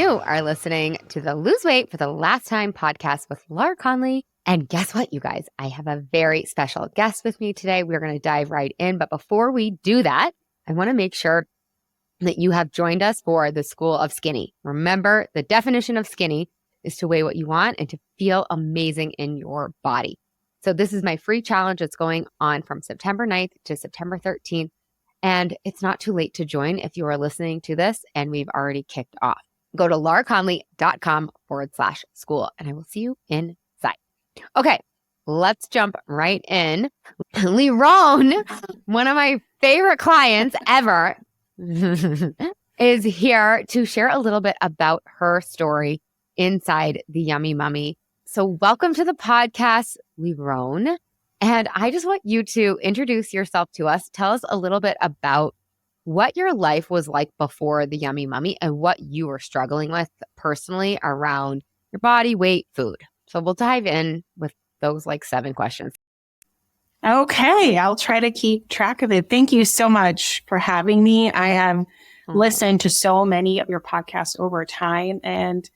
You are listening to the Lose Weight for the Last Time podcast with Laura Conley. And guess what, you guys? I have a very special guest with me today. We're going to dive right in. But before we do that, I want to make sure that you have joined us for the School of Skinny. Remember, the definition of skinny is to weigh what you want and to feel amazing in your body. So this is my free challenge that's going on from September 9th to September 13th. And it's not too late to join if you are listening to this and we've already kicked off. Go to lauraconley.com/school and I will see you inside. Okay, let's jump right in. Liron, one of my favorite clients ever, is here to share a little bit about her story inside the Yummy Mummy. So welcome to the podcast, Liron. And I just want you to introduce yourself to us. Tell us a little bit about what your life was like before the Yummy Mummy and what you were struggling with personally around your body, weight, food. So we'll dive in with those 7 questions. Okay, I'll try to keep track of it. Thank you so much for having me. I have listened to so many of your podcasts over time, and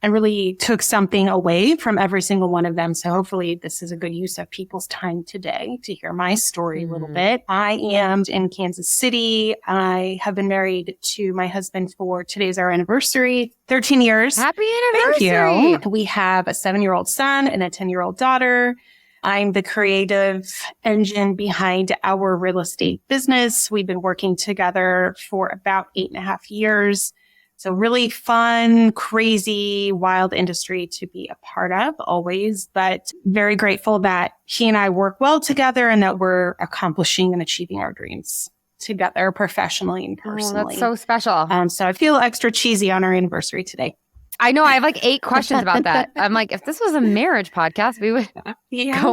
I really took something away from every single one of them. So hopefully this is a good use of people's time today to hear my story a little bit. I am in Kansas City. I have been married to my husband for today's our anniversary, 13 years. Happy anniversary. Thank you. We have a 7-year-old son and a 10-year-old daughter. I'm the creative engine behind our real estate business. We've been working together for about 8.5 years. So really fun, crazy, wild industry to be a part of always, but very grateful that he and I work well together and that we're accomplishing and achieving our dreams together professionally and personally. Oh, that's so special. So I feel extra cheesy on our anniversary today. I know. I have 8 questions about that. I'm like, if this was a marriage podcast, we would go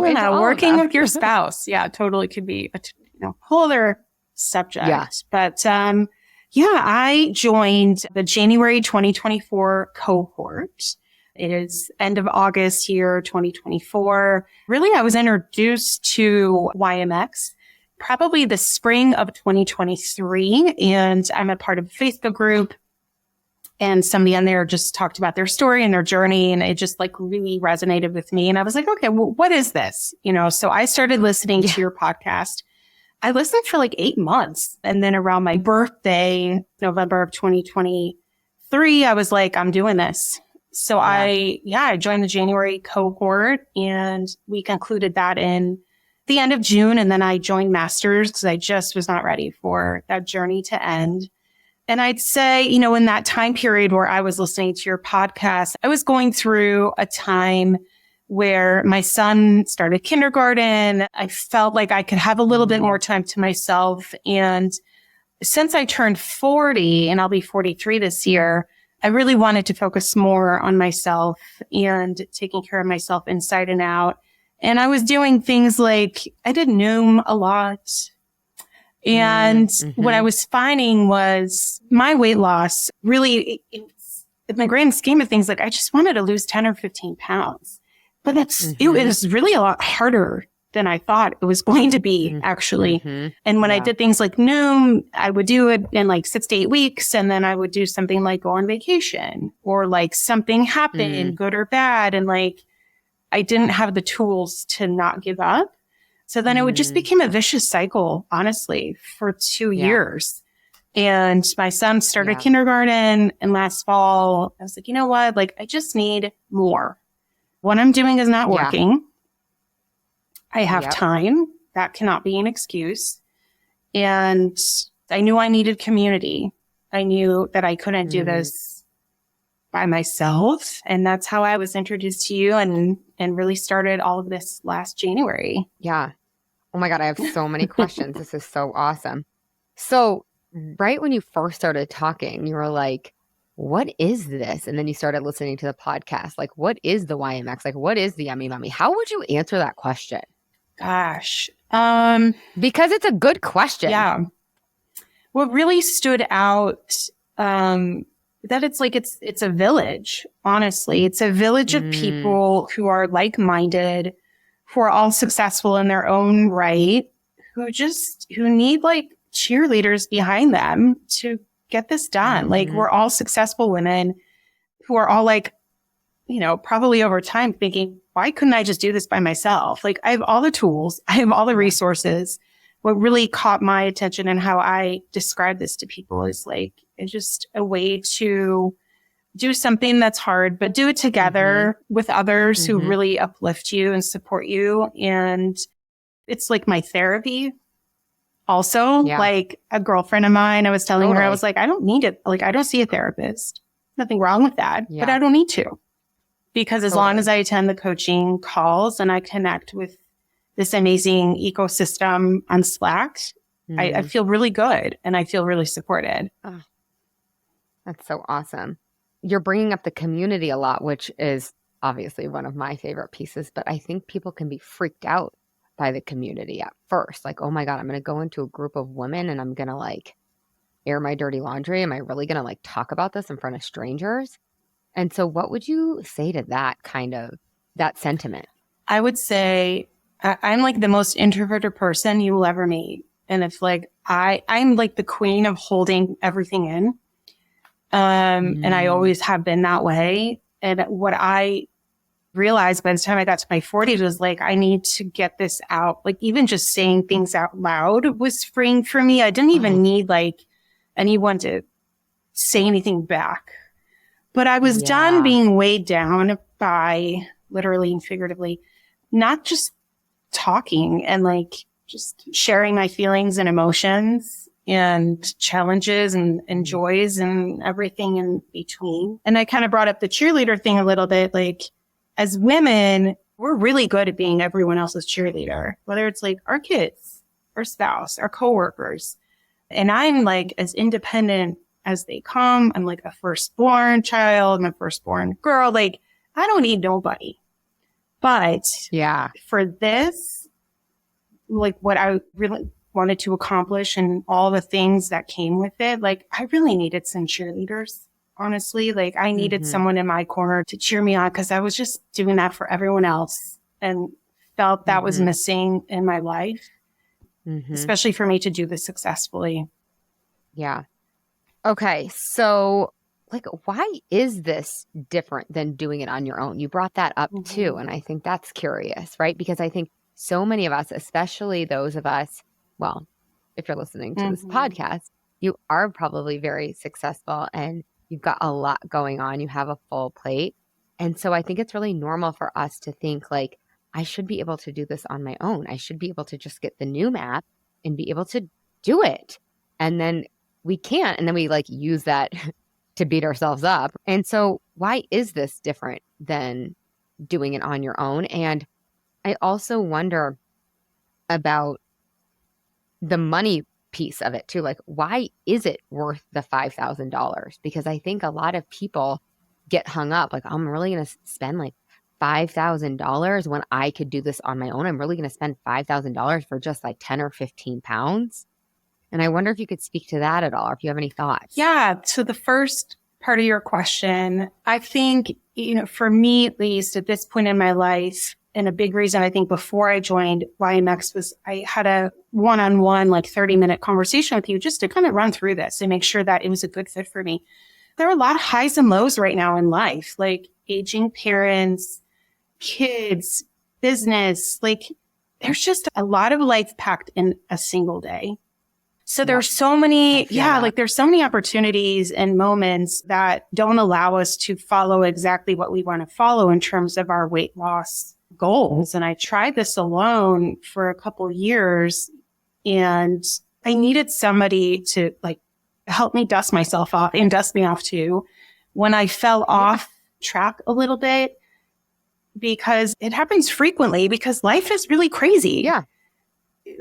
into all working with your spouse. Yeah, totally could be a whole other subject. Yeah. But I joined the January 2024 cohort. It is end of August here, 2024. Really, I was introduced to YMX probably the spring of 2023, and I'm a part of a Facebook group. And somebody on there just talked about their story and their journey, and it just really resonated with me. And I was like, okay, well, what is this? So I started listening to your podcast. I listened for 8 months. And then around my birthday, November of 2023, I was like, I'm doing this. So I joined the January cohort, and we concluded that in the end of June. And then I joined Masters because I just was not ready for that journey to end. And I'd say, in that time period where I was listening to your podcast, I was going through a time where my son started kindergarten. I felt like I could have a little bit more time to myself. And since I turned 40, and I'll be 43 this year, I really wanted to focus more on myself and taking care of myself inside and out. And I was doing things like I did Noom a lot. And what I was finding was my weight loss really, in the grand scheme of things, I just wanted to lose 10 or 15 pounds. But it was really a lot harder than I thought it was going to be, actually. And when I did things like Noom, I would do it in 6 to 8 weeks. And then I would do something like go on vacation or something happened, good or bad. And I didn't have the tools to not give up. So then it would just become a vicious cycle, honestly, for 2 years. And my son started kindergarten, and last fall, I was like, you know what? I just need more. What I'm doing is not working. I have time. That cannot be an excuse. And I knew I needed community. I knew that I couldn't do this by myself. And that's how I was introduced to you and really started all of this last January. Yeah. Oh my God, I have so many questions. This is so awesome. So right when you first started talking, you were like, what is this? And then you started listening to the podcast. What is the YMX? What is the Yummy Mummy? How would you answer that question? Gosh. Because it's a good question. Yeah. What really stood out, that it's a village, honestly. It's a village of people who are like-minded, who are all successful in their own right, who need cheerleaders behind them to get this done. We're all successful women who are all like, probably over time thinking, why couldn't I just do this by myself? Like, I have all the tools, I have all the resources. What really caught my attention and how I describe this to people is like, it's just a way to do something that's hard, but do it together with others who really uplift you and support you. And it's like my therapy. Also, like a girlfriend of mine, I was telling her, I was like, I don't need it. Like, I don't see a therapist. Nothing wrong with that, but I don't need to. Because as long as I attend the coaching calls and I connect with this amazing ecosystem on Slack, I feel really good and I feel really supported. Oh, that's so awesome. You're bringing up the community a lot, which is obviously one of my favorite pieces, but I think people can be freaked out by the community at first. Like, oh my God, I'm going to go into a group of women and I'm going to like air my dirty laundry. Am I really going to like talk about this in front of strangers? And so what would you say to that sentiment? I would say I'm like the most introverted person you will ever meet. And it's like, I'm like the queen of holding everything in. And I always have been that way. And what I realized by the time I got to my 40s was like, I need to get this out. Like even just saying things out loud was freeing for me. I didn't even need like anyone to say anything back. But I was done being weighed down by literally and figuratively, not just talking and like just sharing my feelings and emotions and challenges and joys and everything in between. And I kind of brought up the cheerleader thing a little bit. Like as women, we're really good at being everyone else's cheerleader, whether it's like our kids, our spouse, our coworkers. And I'm like as independent as they come. I'm like a firstborn child. I'm a firstborn girl. Like I don't need nobody. But for this, like what I really wanted to accomplish and all the things that came with it, like I really needed some cheerleaders, honestly. Like I needed someone in my corner to cheer me on because I was just doing that for everyone else and felt that was missing in my life, especially for me to do this successfully. Yeah. Okay. So like, why is this different than doing it on your own? You brought that up too. And I think that's curious, right? Because I think so many of us, especially those of us, well, if you're listening to this podcast, you are probably very successful and you've got a lot going on. You have a full plate. And so I think it's really normal for us to think like, I should be able to do this on my own. I should be able to just get the Noom app and be able to do it. And then we can't. And then we like use that to beat ourselves up. And so why is this different than doing it on your own? And I also wonder about the money piece of it too. Like, why is it worth the $5,000? Because I think a lot of people get hung up. Like, I'm really going to spend like $5,000 when I could do this on my own. I'm really going to spend $5,000 for just like 10 or 15 pounds. And I wonder if you could speak to that at all, or if you have any thoughts. Yeah. So the first part of your question, I think, for me, at least at this point in my life, and a big reason I think before I joined YMX was I had a one-on-one, like 30-minute conversation with you just to kind of run through this and make sure that it was a good fit for me. There are a lot of highs and lows right now in life, like aging parents, kids, business, like there's just a lot of life packed in a single day. So there's so many, there's so many opportunities and moments that don't allow us to follow exactly what we want to follow in terms of our weight loss goals. And I tried this alone for a couple years and I needed somebody to like help me dust myself off and dust me off too when I fell off track a little bit, because it happens frequently because life is really crazy. Yeah.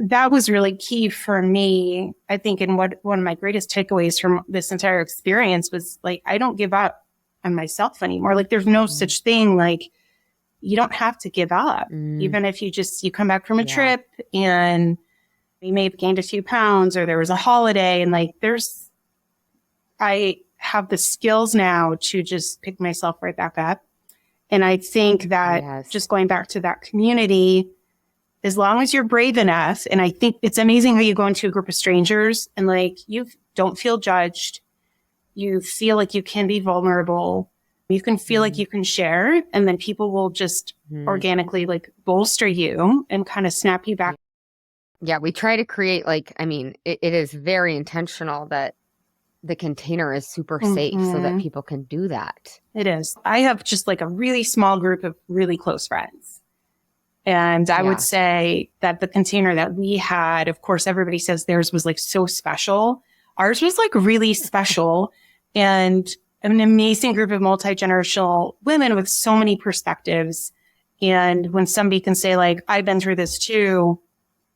That was really key for me, I think, and what one of my greatest takeaways from this entire experience was like, I don't give up on myself anymore. Like there's no such thing. Like you don't have to give up. Even if you come back from a trip and you may have gained a few pounds or there was a holiday and like I have the skills now to just pick myself right back up. And I think that just going back to that community, as long as you're brave enough, and I think it's amazing how you go into a group of strangers and like you don't feel judged. You feel like you can be vulnerable. You can feel like you can share, and then people will just organically like bolster you and kind of snap you back. Yeah, we try to create it is very intentional that the container is super safe so that people can do that. It is. I have just like a really small group of really close friends. And I would say that the container that we had, of course, everybody says theirs was like so special. Ours was like really special, and an amazing group of multi-generational women with so many perspectives. And when somebody can say like, I've been through this too,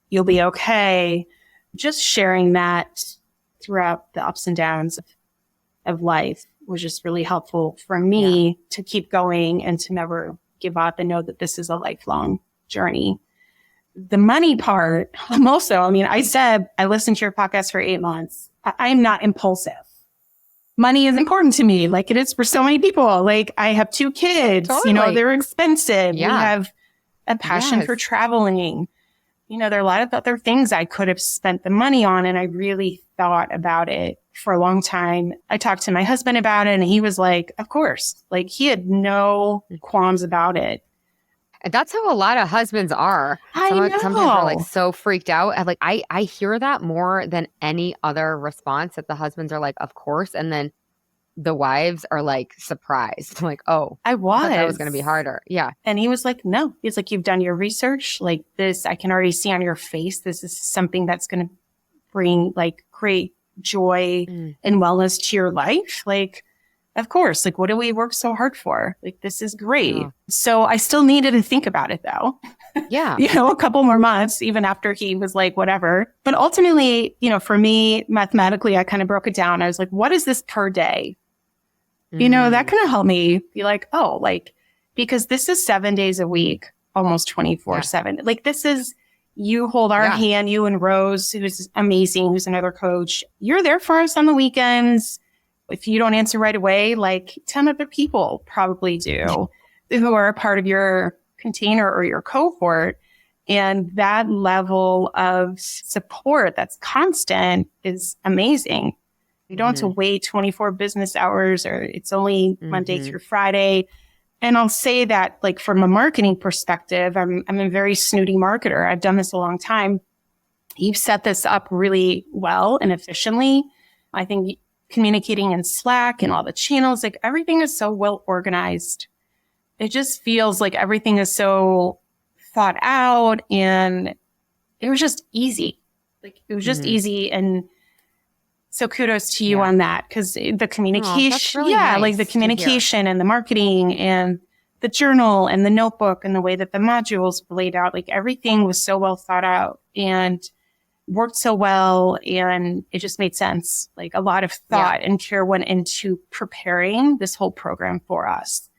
you'll be okay. Just sharing that throughout the ups and downs of life was just really helpful for me to keep going and to never give up and know that this is a lifelong journey. The money part, I said, I listened to your podcast for 8 months. I'm not impulsive. Money is important to me, like it is for so many people. Like I have 2 kids, Totally. They're expensive. Yeah. We have a passion for traveling. There are a lot of other things I could have spent the money on. And I really thought about it for a long time. I talked to my husband about it and he was like, of course, like he had no qualms about it. And that's how a lot of husbands are. Sometimes they're like so freaked out. And like I hear that more than any other response, that the husbands are like, of course. And then the wives are like surprised. Like, oh, I thought that was going to be harder. Yeah. And he was like, no. He's like, you've done your research. Like this, I can already see on your face. This is something that's going to bring like great joy and wellness to your life. Like, of course, like, what do we work so hard for? Like, this is great. Yeah. So I still needed to think about it though. Yeah. A couple more months, even after he was like, whatever. But ultimately, for me, mathematically, I kind of broke it down. I was like, what is this per day? That kind of helped me be like, oh, like, because this is 7 days a week, almost 24/7. Like this is, you hold our hand, you and Rose, who's amazing, who's another coach. You're there for us on the weekends. If you don't answer right away, like 10 other people probably do who are a part of your container or your cohort. And that level of support that's constant is amazing. You don't have to wait 24 business hours, or it's only Monday through Friday. And I'll say that like from a marketing perspective, I'm a very snooty marketer. I've done this a long time. You've set this up really well and efficiently. I think communicating in Slack and all the channels, like everything is so well organized. It just feels like everything is so thought out, and it was just easy. Like it was just easy. And so kudos to you on that, because the communication, really nice like the communication and the marketing and the journal and the notebook and the way that the modules were laid out, like everything was so well thought out and worked so well, and it just made sense. Like a lot of thought and care went into preparing this whole program for us.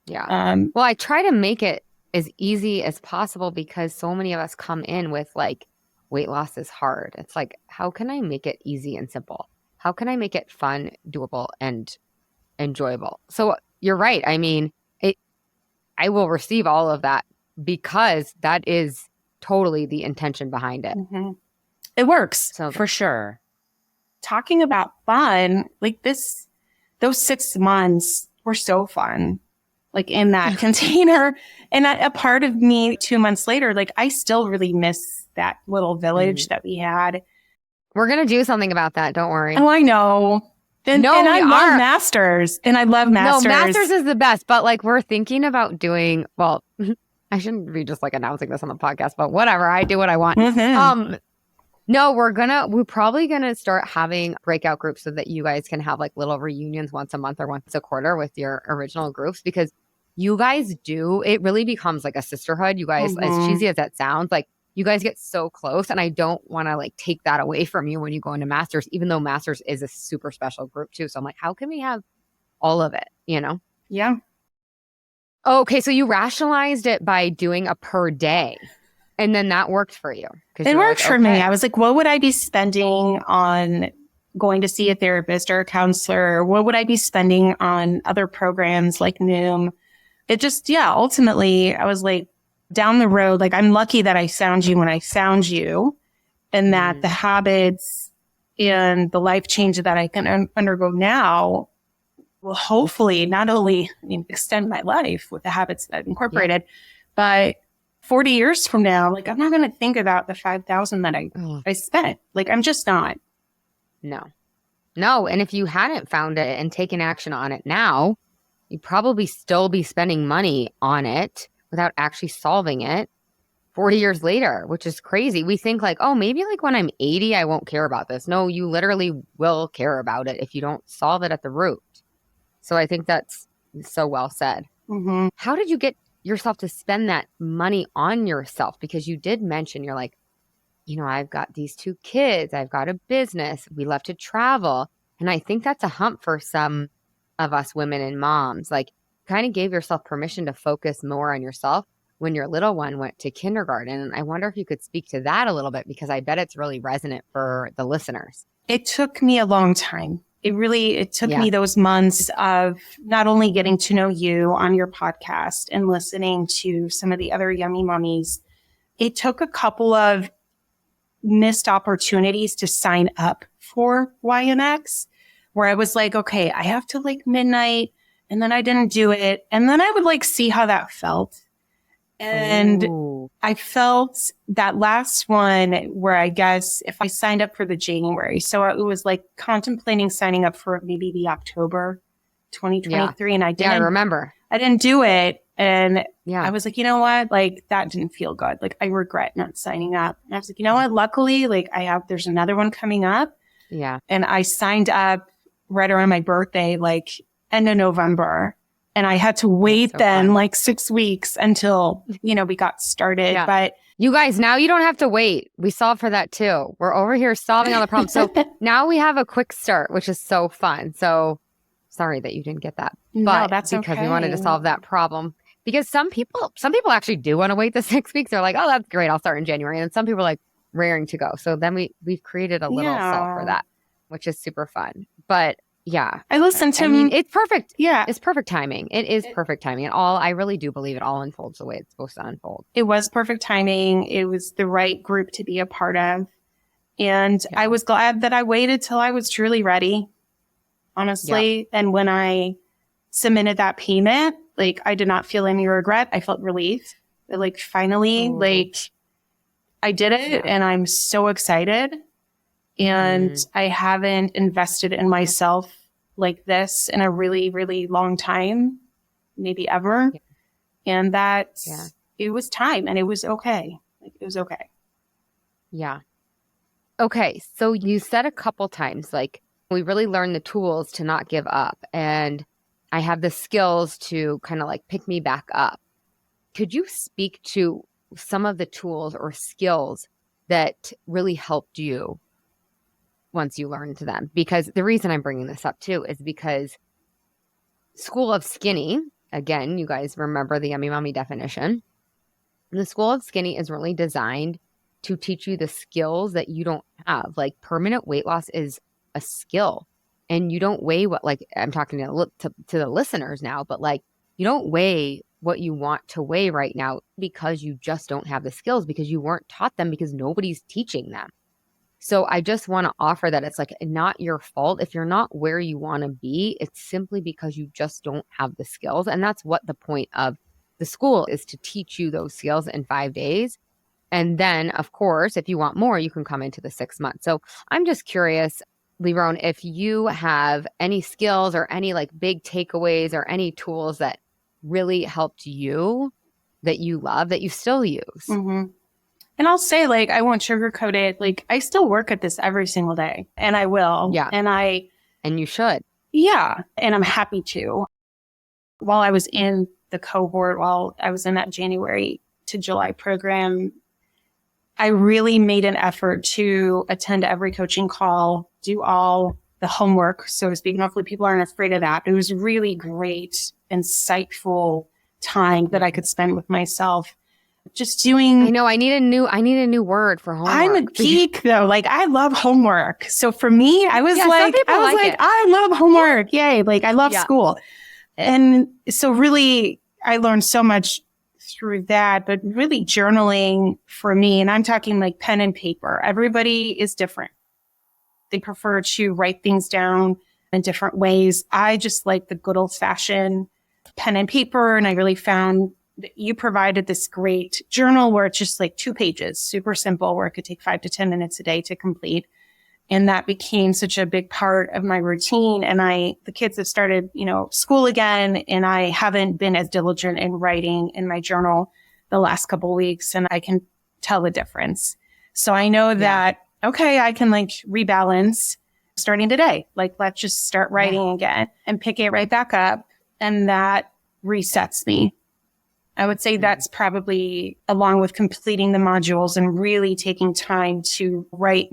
Yeah. Well, I try to make it as easy as possible because so many of us come in with like, weight loss is hard. It's like, how can I make it easy and simple? How can I make it fun, doable, and enjoyable? So you're right. I mean, I will receive all of that because that is totally the intention behind it. It works. So For sure. Talking about fun, like those 6 months were so fun. Like in that container. And a part of me 2 months later, like I still really miss that little village that we had. We're going to do something about that. Don't worry. Oh, I know. And I love Masters. And I love Masters. No, Masters is the best. But like we're thinking about doing, well, I shouldn't be just like announcing this on the podcast, but whatever. I do what I want. No, we're probably going to start having breakout groups so that you guys can have like little reunions once a month or once a quarter with your original groups, because you guys it really becomes like a sisterhood. You guys, as cheesy as that sounds, like you guys get so close, and I don't want to like take that away from you when you go into Masters, even though Masters is a super special group too. So I'm like, how can we have all of it, Yeah. Okay, so you rationalized it by doing a per day. And then that worked for you. It worked for me. I was like, what would I be spending on going to see a therapist or a counselor? What would I be spending on other programs like Noom? It just, ultimately, I was like, down the road, like I'm lucky that I found you when I found you, and that the habits and the life change that I can undergo now will hopefully not only extend my life with the habits that I've incorporated, but 40 years from now, like, I'm not going to think about the 5,000 that I spent. Like, I'm just not. No. And if you hadn't found it and taken action on it now, you'd probably still be spending money on it without actually solving it 40 years later, which is crazy. We think like, oh, maybe like when I'm 80, I won't care about this. No, you literally will care about it if you don't solve it at the root. So I think that's so well said. Mm-hmm. How did you get yourself to spend that money on yourself? Because you did mention, you're like, I've got these 2 kids, I've got a business, we love to travel. And I think that's a hump for some of us women and moms. Like, kind of gave yourself permission to focus more on yourself when your little one went to kindergarten. And I wonder if you could speak to that a little bit, because I bet it's really resonant for the listeners. It took me a long time. It took me those months of not only getting to know you on your podcast and listening to some of the other yummy mommies. It took a couple of missed opportunities to sign up for YNX, where I was like, okay, I have to like midnight, and then I didn't do it. And then I would like see how that felt. And I felt that last one where I guess if I signed up for the January, so it was like contemplating signing up for maybe the October 2023. And I didn't, I remember. I didn't do it. And I was like, you know what? Like, that didn't feel good. Like, I regret not signing up. And I was like, you know what? Luckily, like, there's another one coming up. Yeah. And I signed up right around my birthday, like end of November. And I had to wait like 6 weeks until, we got started. Yeah. But you guys, now you don't have to wait. We solved for that too. We're over here solving all the problems. So now we have a quick start, which is so fun. So sorry that you didn't get that. But no, that's because we wanted to solve that problem. Because some people actually do want to wait the 6 weeks. They're like, oh, that's great, I'll start in January. And some people are like raring to go. So then we've created a little solve for that, which is super fun. But yeah, I listened to it's perfect. Yeah, it's perfect timing. It is perfect timing. And I really do believe it all unfolds the way it's supposed to unfold. It was perfect timing. It was the right group to be a part of. And I was glad that I waited till I was truly ready, honestly. And when I submitted that payment, like, I did not feel any regret. I felt relief. Like, finally, like, I did it, and I'm so excited. And I haven't invested in myself like this in a really, really long time, maybe ever. And it was time, and it was okay. Like, it was okay. Yeah. Okay. So you said a couple times, like, we really learned the tools to not give up. And I have the skills to kind of like pick me back up. Could you speak to some of the tools or skills that really helped you once you learned them? Because the reason I'm bringing this up too is because School of Skinny, again, you guys remember the Yummy Mommy definition. The School of Skinny is really designed to teach you the skills that you don't have. Like, permanent weight loss is a skill. And you don't weigh what, like, I'm talking to the listeners now, but like, you don't weigh what you want to weigh right now because you just don't have the skills, because you weren't taught them, because nobody's teaching them. So I just want to offer that it's like not your fault. If you're not where you want to be, it's simply because you just don't have the skills. And that's what the point of the school is, to teach you those skills in 5 days. And then, of course, if you want more, you can come into the 6 months. So I'm just curious, Liron, if you have any skills or any like big takeaways or any tools that really helped you that you love, that you still use. Mm-hmm. And I'll say, like, I won't sugarcoat it. Like, I still work at this every single day, and I will. Yeah. And you should. Yeah. And I'm happy to. While I was in the cohort, while I was in that January to July program, I really made an effort to attend every coaching call, do all the homework, so to speak. And hopefully people aren't afraid of that. It was really great, insightful time that I could spend with myself. Just doing. I know. I need a new word for homework. I'm a geek though. Like, I love homework. So for me, I was I love homework. Yay. Like, I love school. And so really, I learned so much through that, but really journaling for me, and I'm talking like pen and paper. Everybody is different. They prefer to write things down. in different ways. I just like the good old fashioned pen and paper. And I really found that you provided this great journal where it's just like 2 pages, super simple, where it could take 5 to 10 minutes a day to complete. And that became such a big part of my routine. And the kids have started, school again, and I haven't been as diligent in writing in my journal the last couple of weeks, and I can tell the difference. So I know that, okay, I can like rebalance starting today. Like, let's just start writing again and pick it right back up. And that resets me. I would say that's probably, along with completing the modules and really taking time to write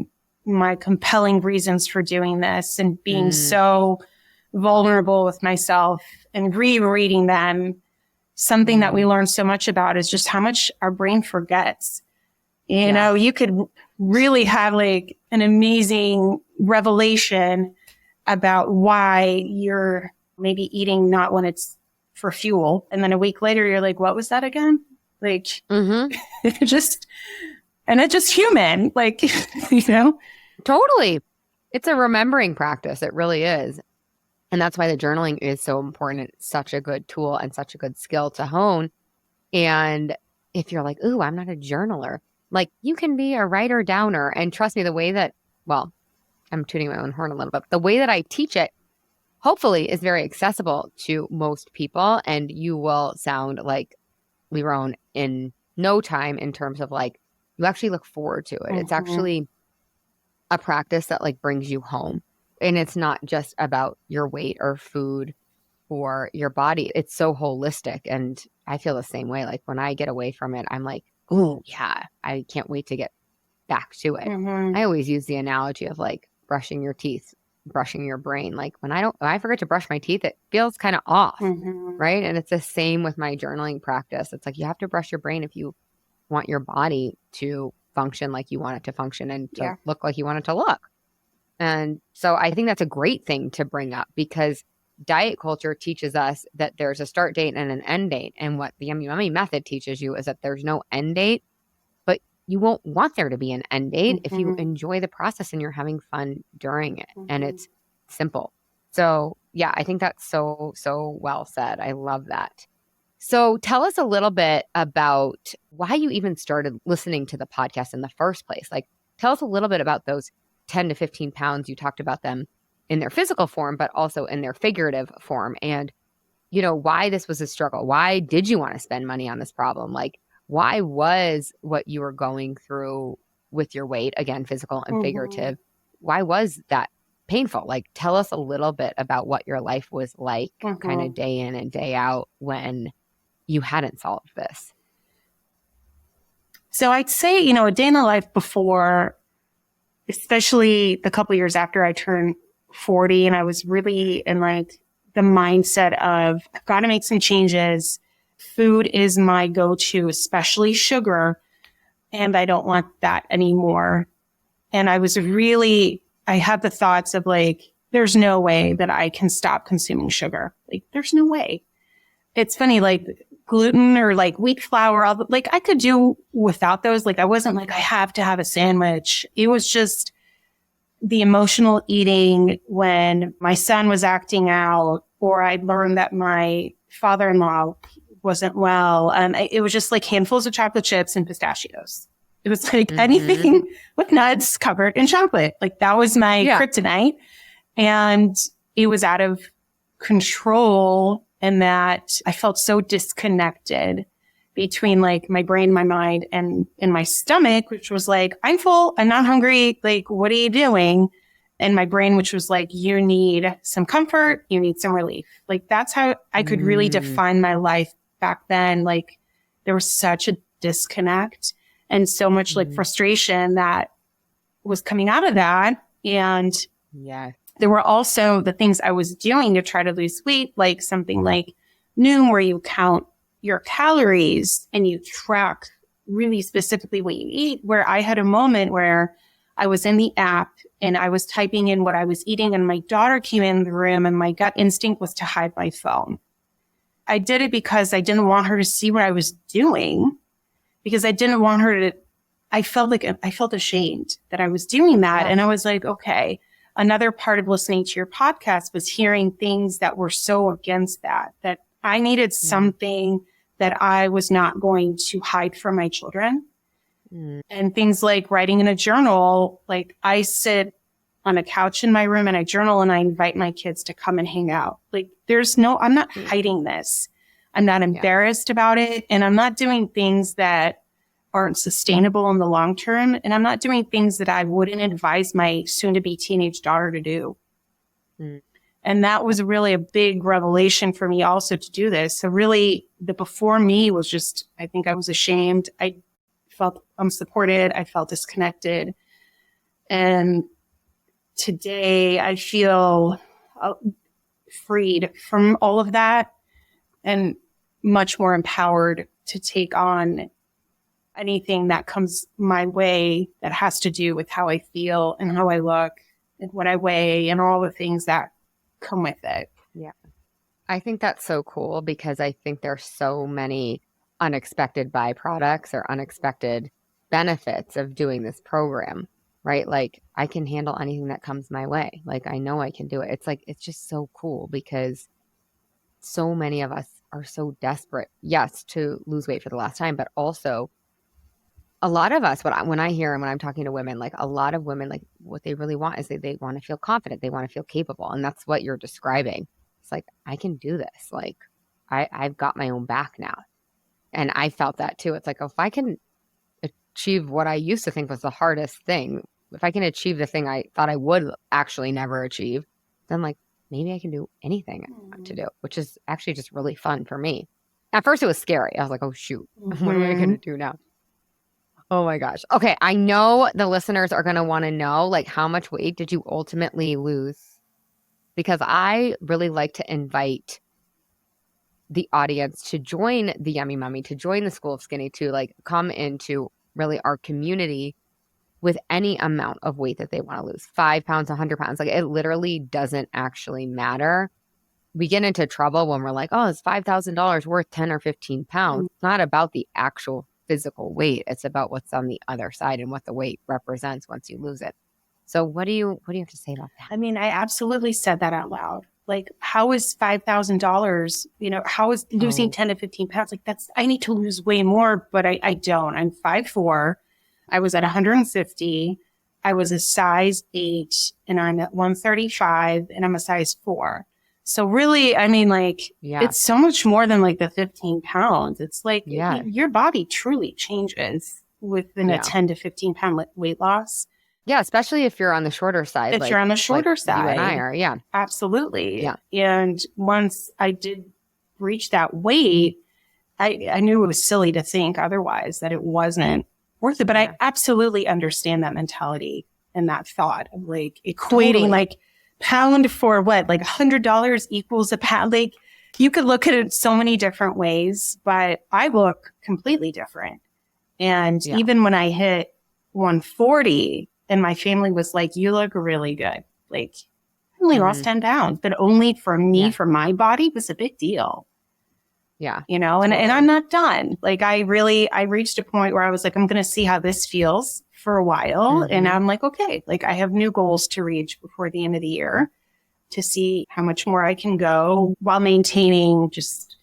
my compelling reasons for doing this and being so vulnerable with myself and rereading them. Something that we learn so much about is just how much our brain forgets. You know, you could really have like an amazing revelation about why you're maybe eating not when it's for fuel. And then a week later, you're like, what was that again? Like, it's just human, like, Totally. It's a remembering practice. It really is. And that's why the journaling is so important. It's such a good tool and such a good skill to hone. And if you're like, ooh, I'm not a journaler, like, you can be a writer downer. And trust me, the way that, well, I'm tooting my own horn a little bit, the way that I teach it, hopefully, is very accessible to most people. And you will sound like Liron in no time in terms of like, you actually look forward to it. It's actually a practice that like brings you home. And it's not just about your weight or food or your body. It's so holistic. And I feel the same way. Like, when I get away from it, I'm like, oh yeah, I can't wait to get back to it. I always use the analogy of like brushing your teeth, brushing your brain. Like, when I forget to brush my teeth, it feels kind of off, right? And it's the same with my journaling practice. It's like, you have to brush your brain if you want your body to function like you want it to function and to look like you want it to look. And so I think that's a great thing to bring up, because diet culture teaches us that there's a start date and an end date. And what the Yummy Mummy method teaches you is that there's no end date, but you won't want there to be an end date if you enjoy the process and you're having fun during it. And it's simple. So yeah, I think that's so, so well said. I love that. So tell us a little bit about why you even started listening to the podcast in the first place. Like, tell us a little bit about those 10 to 15 pounds. You talked about them in their physical form, but also in their figurative form. And, why this was a struggle. Why did you want to spend money on this problem? Like, why was what you were going through with your weight, again, physical and figurative, why was that painful? Like, tell us a little bit about what your life was like kind of day in and day out when you hadn't solved this. So I'd say, a day in the life before, especially the couple years after I turned 40, and I was really in like the mindset of, I've got to make some changes. Food is my go-to, especially sugar, and I don't want that anymore. And I had the thoughts of like, there's no way that I can stop consuming sugar. Like, there's no way. It's funny, like gluten or like wheat flour, like I could do without those. Like, I wasn't like, I have to have a sandwich. It was just the emotional eating when my son was acting out, or I learned that my father-in-law wasn't well. It was just like handfuls of chocolate chips and pistachios. It was like anything with nuts covered in chocolate. Like, that was my kryptonite. And it was out of control, and that I felt so disconnected between like my brain, my mind, and my stomach, which was like, I'm full, I'm not hungry. Like, what are you doing? And my brain, which was like, you need some comfort, you need some relief. Like, that's how I could really define my life back then. Like, there was such a disconnect and so much like frustration that was coming out of that. And there were also the things I was doing to try to lose weight, like something like Noom, where you count your calories and you track really specifically what you eat, where I had a moment where I was in the app and I was typing in what I was eating, and my daughter came in the room, and my gut instinct was to hide my phone. I did it because I didn't want her to see what I was doing, because I didn't want her to, I felt ashamed that I was doing that. And I was like, okay, another part of listening to your podcast was hearing things that were so against that I needed something that I was not going to hide from my children. And things like writing in a journal, like I sit on a couch in my room and I journal and I invite my kids to come and hang out. Like I'm not hiding this. I'm not embarrassed about it. And I'm not doing things that aren't sustainable in the long term. And I'm not doing things that I wouldn't advise my soon to be teenage daughter to do. And that was really a big revelation for me also to do this. So really the before me was just, I think I was ashamed. I felt unsupported. I felt disconnected. And today I feel freed from all of that and much more empowered to take on anything that comes my way that has to do with how I feel and how I look and what I weigh and all the things that come with it. Yeah. I think that's so cool because I think there's so many unexpected byproducts or unexpected benefits of doing this program, right? Like I can handle anything that comes my way. Like I know I can do it. It's like, it's just so cool because so many of us are so desperate, yes, to lose weight for the last time, but also a lot of us, when I hear and when I'm talking to women, like a lot of women, like what they really want is they want to feel confident. They want to feel capable. And that's what you're describing. It's like, I can do this. Like I've got my own back now. And I felt that too. It's like, if I can achieve what I used to think was the hardest thing, if I can achieve the thing I thought I would actually never achieve, then like maybe I can do anything I want to do, which is actually just really fun for me. At first it was scary. I was like, oh shoot, what am I going to do now? Oh my gosh. Okay. I know the listeners are going to want to know, like, how much weight did you ultimately lose? Because I really like to invite the audience to join the Yummy Mummy, to join the School of Skinny, to like come into really our community with any amount of weight that they want to lose. 5 pounds, 100 pounds. Like it literally doesn't actually matter. We get into trouble when we're like, oh, it's $5,000 worth 10 or 15 pounds. It's not about the actual physical weight. It's about what's on the other side and what the weight represents once you lose it. So what do you have to say about that? I mean, I absolutely said that out loud. Like, how is $5,000, how is losing 10 to 15 pounds? Like I need to lose way more, but I don't. I'm 5'4". I was at 150. I was a size 8 and I'm at 135 and I'm a size 4. So really, I mean, like, it's so much more than like the 15 pounds. It's like your body truly changes within a 10 to 15 pound weight loss. Yeah, especially if you're on the shorter side. If you're on the shorter side. You and I are, Absolutely. Yeah. And once I did reach that weight, I knew it was silly to think otherwise, that it wasn't worth it. But I absolutely understand that mentality and that thought of like equating like pound for what, like $100 equals a pound. Like you could look at it so many different ways, but I look completely different. And even when I hit 140 and my family was like, you look really good. Like I only lost 10 pounds, but only for me, for my body was a big deal. Yeah. And I'm not done. Like I reached a point where I was like, I'm going to see how this feels for a while. And I'm like, okay, like I have new goals to reach before the end of the year to see how much more I can go while maintaining just,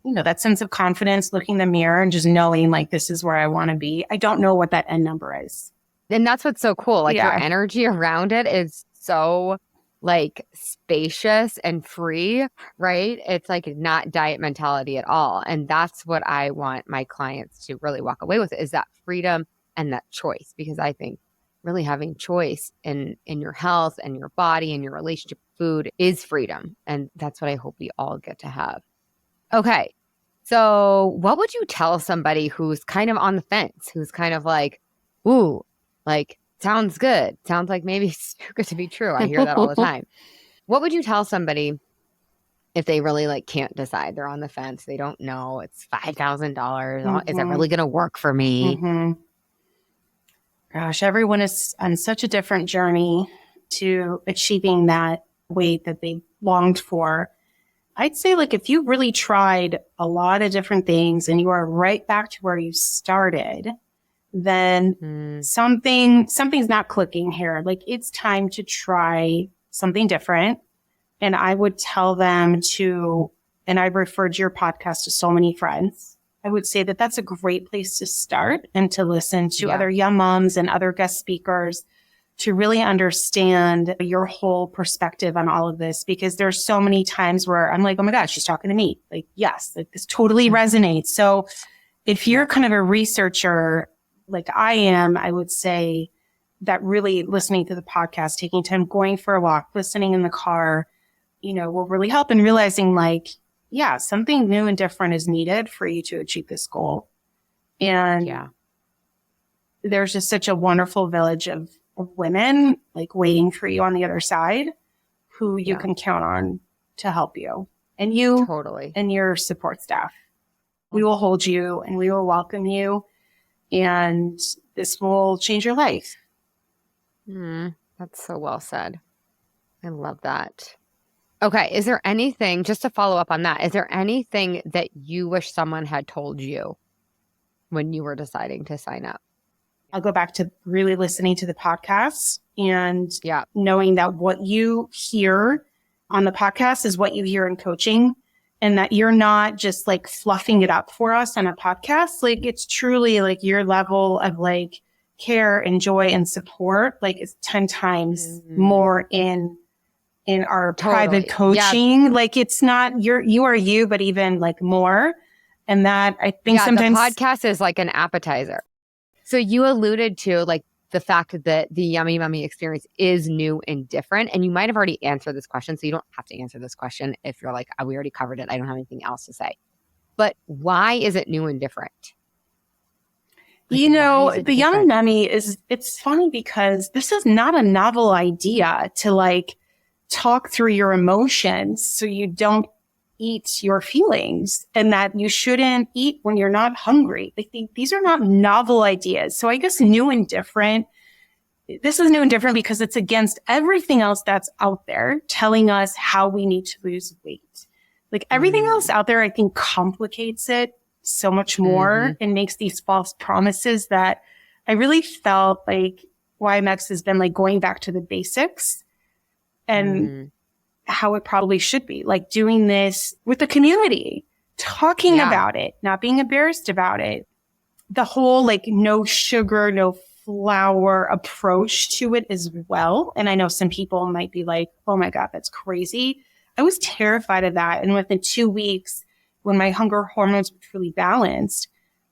that sense of confidence, looking in the mirror and just knowing like, this is where I want to be. I don't know what that end number is. And that's what's so cool. Like your energy around it is so like spacious and free, right? It's like not diet mentality at all. And that's what I want my clients to really walk away with, is that freedom and that choice. Because I think really having choice in your health and your body and your relationship with food is freedom. And that's what I hope we all get to have. Okay. So what would you tell somebody who's kind of on the fence, who's kind of like, ooh, like, sounds good. Sounds like maybe it's too good to be true. I hear that all the time. What would you tell somebody if they really like can't decide? They're on the fence. They don't know. It's $5,000. Is it really going to work for me? Gosh, everyone is on such a different journey to achieving that weight that they longed for. I'd say like if you really tried a lot of different things and you are right back to where you started, then something's not clicking here. Like it's time to try something different. And I would tell them to, and I've referred your podcast to so many friends. I would say that that's a great place to start and to listen to other young moms and other guest speakers to really understand your whole perspective on all of this, because there's so many times where I'm like, oh my God, she's talking to me. Like, yes, like this totally resonates. So if you're kind of a researcher like I am, I would say that really listening to the podcast, taking time, going for a walk, listening in the car, will really help in realizing like, yeah, something new and different is needed for you to achieve this goal. And there's just such a wonderful village of women like waiting for you on the other side who you can count on to help you, and you Totally. and your support staff. We will hold you and we will welcome you, and this will change your life. That's so well said. I love that. Okay. Is there anything, just to follow up on that, is there anything that you wish someone had told you when you were deciding to sign up? I'll go back to really listening to the podcast and knowing that what you hear on the podcast is what you hear in coaching, and that you're not just like fluffing it up for us on a podcast. Like it's truly like your level of like care and joy and support, like it's 10 times more in our private coaching. Like it's not, you are you, but even like more. And that I think sometimes the podcast is like an appetizer. So you alluded to like the fact that the Yummy Mummy experience is new and different. And you might have already answered this question. So you don't have to answer this question if you're like, oh, we already covered it. I don't have anything else to say. But why is it new and different? Like, the Yummy Mummy it's funny because this is not a novel idea to like talk through your emotions so you don't eat your feelings, and that you shouldn't eat when you're not hungry. Like these are not novel ideas. So I guess new and different. This is new and different because it's against everything else that's out there telling us how we need to lose weight. Like everything else out there, I think complicates it so much more and makes these false promises that I really felt like YMX has been like going back to the basics and how it probably should be, like doing this with the community, talking about it, not being embarrassed about it. The whole like no sugar, no flour approach to it as well. And I know some people might be like, oh my God, that's crazy. I was terrified of that. And within 2 weeks, when my hunger hormones were truly balanced,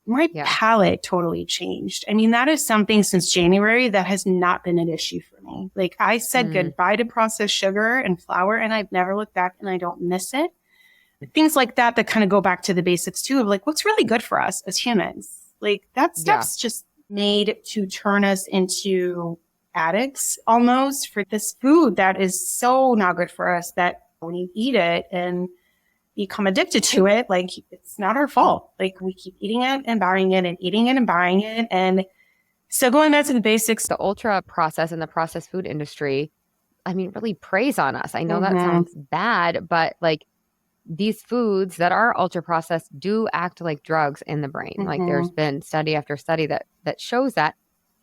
my palate totally changed. I mean, that is something since January that has not been an issue for me. Like I said goodbye to processed sugar and flour, and I've never looked back, and I don't miss it. Things like that kind of go back to the basics too of like, what's really good for us as humans? Like that stuff's just made to turn us into addicts almost for this food that is so not good for us that when you eat it and become addicted to it, like it's not our fault. Like we keep eating it and buying it and eating it and buying it. And so going back to the basics, the ultra process and the processed food industry, I mean, really preys on us. I know that sounds bad, but like these foods that are ultra processed do act like drugs in the brain. Like there's been study after study that shows that.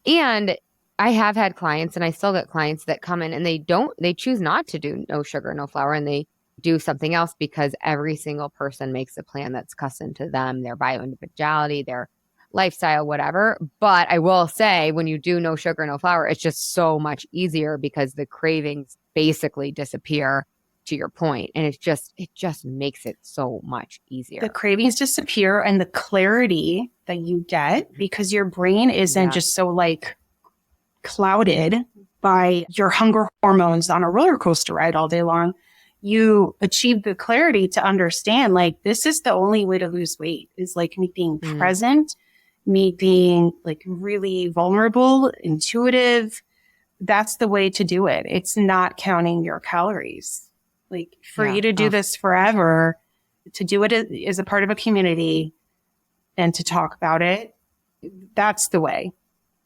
And I have had clients, and I still get clients that come in and they choose not to do no sugar, no flour, and they do something else because every single person makes a plan that's custom to them, their bio-individuality, their lifestyle, whatever. But I will say, when you do no sugar, no flour, it's just so much easier because the cravings basically disappear, to your point. And it just makes it so much easier. The cravings disappear, and the clarity that you get because your brain isn't just so like clouded by your hunger hormones on a roller coaster ride all day long. You achieve the clarity to understand like this is the only way to lose weight is like me being present, me being like really vulnerable, intuitive. That's the way to do it. It's not counting your calories. Like for you to do this forever, to do it as a part of a community and to talk about it, that's the way.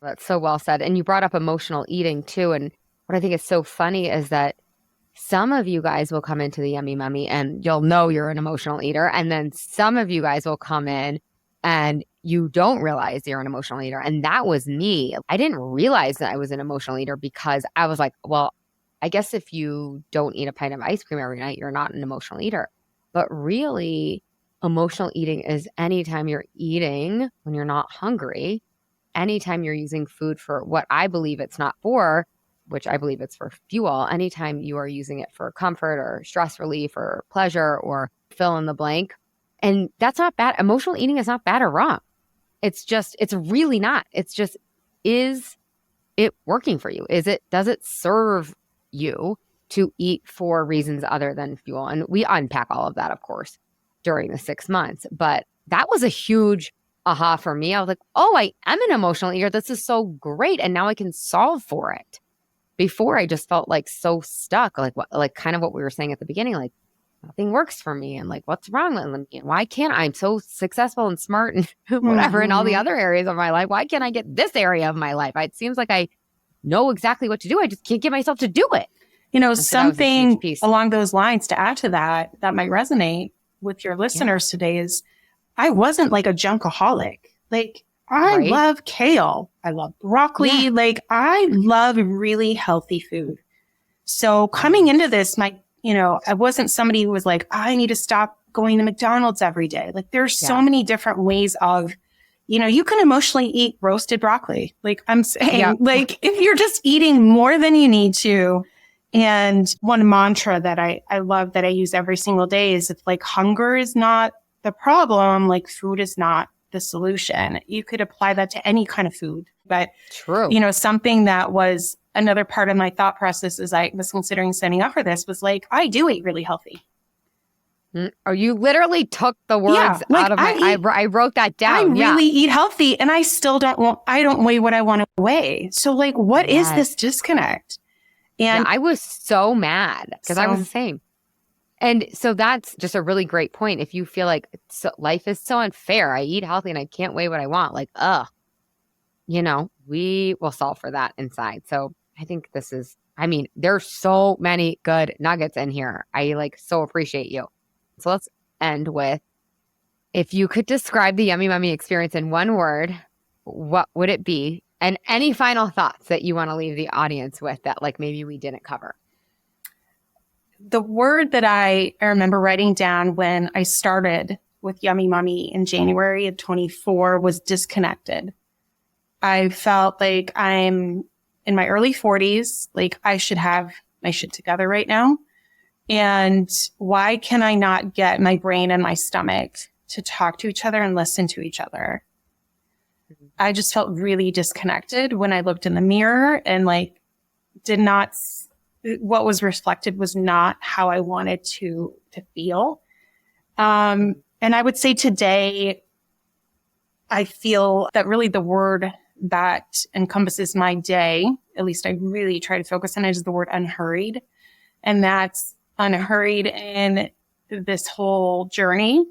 That's so well said. And you brought up emotional eating too. And what I think is so funny is that some of you guys will come into the Yummy Mummy and you'll know you're an emotional eater. And then some of you guys will come in and you don't realize you're an emotional eater. And that was me. I didn't realize that I was an emotional eater because I was like, well, I guess if you don't eat a pint of ice cream every night, you're not an emotional eater. But really, emotional eating is anytime you're eating when you're not hungry, anytime you're using food for what I believe it's not for, which I believe it's for fuel, anytime you are using it for comfort or stress relief or pleasure or fill in the blank. And that's not bad. Emotional eating is not bad or wrong. It's really not. It's just, is it working for you? Does it serve you to eat for reasons other than fuel? And we unpack all of that, of course, during the 6 months. But that was a huge aha for me. I was like, oh, I am an emotional eater. This is so great. And now I can solve for it. Before I just felt like so stuck, like kind of what we were saying at the beginning, like nothing works for me. And like, what's wrong with me? Why can't I'm so successful and smart and whatever in all the other areas of my life? Why can't I get this area of my life? It seems like I know exactly what to do. I just can't get myself to do it. You know, And so something along those lines to add to that might resonate with your listeners today is I wasn't like a junkaholic. Like I love kale. I love broccoli. Yeah. Like I love really healthy food. So coming into this, I wasn't somebody who was like, I need to stop going to McDonald's every day. Like there's so many different ways of, you can emotionally eat roasted broccoli. Like I'm saying, like if you're just eating more than you need to. And one mantra that I love that I use every single day is if like hunger is not the problem, like food is not the solution. You could apply that to any kind of food. But, something that was another part of my thought process as I was considering signing up for this was like, I do eat really healthy. Oh, you literally took the words out of I wrote that down. I really eat healthy and I still I don't weigh what I want to weigh. So like, what is this disconnect? And I was so mad because I was the same. And so that's just a really great point. If you feel like life is so unfair, I eat healthy and I can't weigh what I want, like, we will solve for that inside. So I think there's so many good nuggets in here. I so appreciate you. So let's end with, if you could describe the Yummy Mummy experience in one word, what would it be? And any final thoughts that you want to leave the audience with that maybe we didn't cover? The word that I remember writing down when I started with Yummy Mummy in January of 24 was disconnected. I felt like I'm in my early 40s, like I should have my shit together right now. And why can I not get my brain and my stomach to talk to each other and listen to each other? I just felt really disconnected when I looked in the mirror and what was reflected was not how I wanted to feel. And I would say today, I feel that really the word that encompasses my day, at least I really try to focus on it, is the word unhurried. And that's unhurried in this whole journey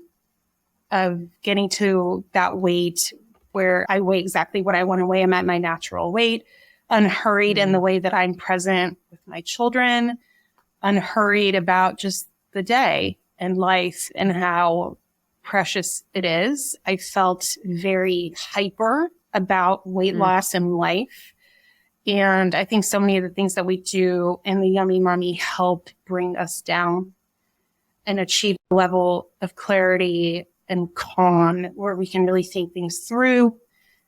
of getting to that weight where I weigh exactly what I want to weigh. I'm at my natural weight. Unhurried in the way that I'm present with my children, unhurried about just the day and life and how precious it is. I felt very hyper about weight loss and life. And I think so many of the things that we do in the Yummy Mummy help bring us down and achieve a level of clarity and calm where we can really think things through.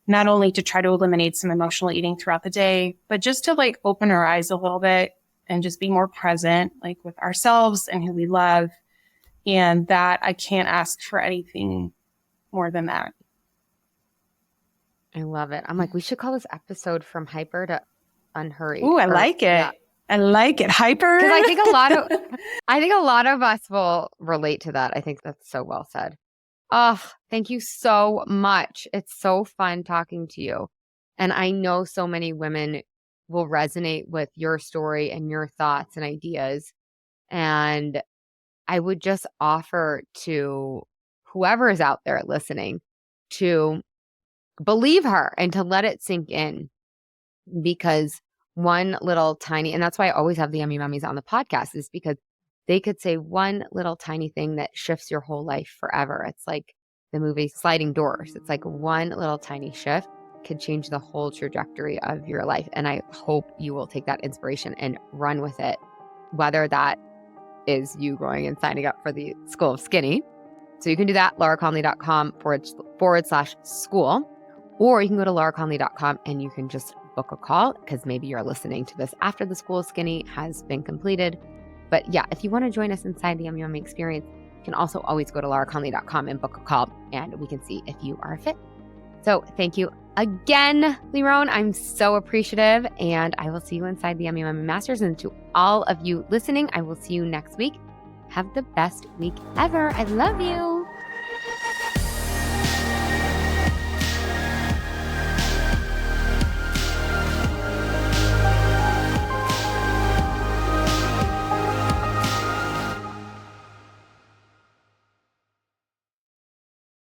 Not only to try to eliminate some emotional eating throughout the day, but just to open our eyes a little bit and just be more present, with ourselves and who we love. And that I can't ask for anything more than that. I love it. I'm like, we should call this episode From Hyper to Unhurried. Ooh, I like it. Yeah. I like it. Hyper. Because I think a lot of us will relate to that. I think that's so well said. Oh, thank you so much. It's so fun talking to you. And I know so many women will resonate with your story and your thoughts and ideas. And I would just offer to whoever is out there listening to believe her and to let it sink in, because one little tiny, and that's why I always have the Yummy Mummies on the podcast, is because they could say one little tiny thing that shifts your whole life forever. It's like the movie Sliding Doors. It's like one little tiny shift could change the whole trajectory of your life. And I hope you will take that inspiration and run with it, whether that is you going and signing up for the School of Skinny. So you can do that, lauraconley.com/school, or you can go to lauraconley.com and you can just book a call, because maybe you're listening to this after the School of Skinny has been completed. But yeah, if you want to join us inside the Yummy Yummy experience, you can also always go to lauraconley.com and book a call, and we can see if you are a fit. So thank you again, Liron. I'm so appreciative, and I will see you inside the Yummy Yummy Masters. And to all of you listening, I will see you next week. Have the best week ever. I love you.